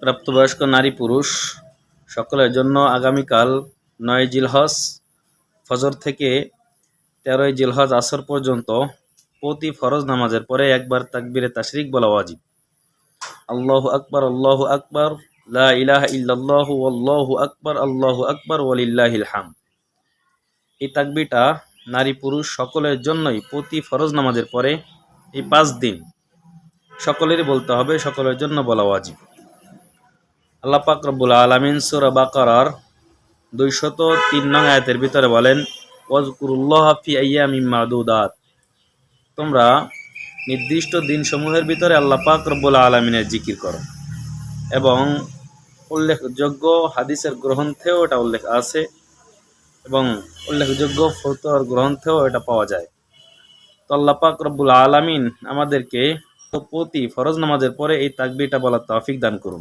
প্রাপ্তবয়স্ক নারী পুরুষ সকলের জন্য আগামীকাল ৯ জিলহজ ফজর থেকে ১৩ জিলহজ আসর পর্যন্ত প্রতি ফরজ নামাজের পরে একবার তাকবীরে তাশরিক বলা ওয়াজিব। আল্লাহু আকবার, আল্লাহু আকবার, লা ইলাহা ইল্লাল্লাহু আল্লাহু আকবার ওয়ালিল্লাহিল হামদ। এই তাকবীরটা নারী পুরুষ সকলের জন্যই প্রতি ফরজ নামাজের পরে এই ৫ দিন সকলেরই বলতে হবে, সকলের জন্য বলা ওয়াজিব। আল্লাহ পাক রব্বুল আলামিন সূরা বাকারার ২০৩ নং আয়াতের ভিতরে বলেন, ওয়াজকুরুল্লাহা ফি আইয়ামিম মাদুদাত। তোমরা নির্দিষ্ট দিনসমূহের ভিতরে আল্লাহ পাক রব্বুল আলামিনের জিকির করো। এবং উল্লেখযোগ্য হাদিসের গ্রন্থেও এটা উল্লেখ আছে এবং উল্লেখযোগ্য ফতোয়ার গ্রন্থেও এটা পাওয়া যায়। তো আল্লাহ পাক রব্বুল আলামিন আমাদেরকে প্রতি ফরজ নামাজের পরে এই তাকবীরটা বলার তৌফিক দান করুন।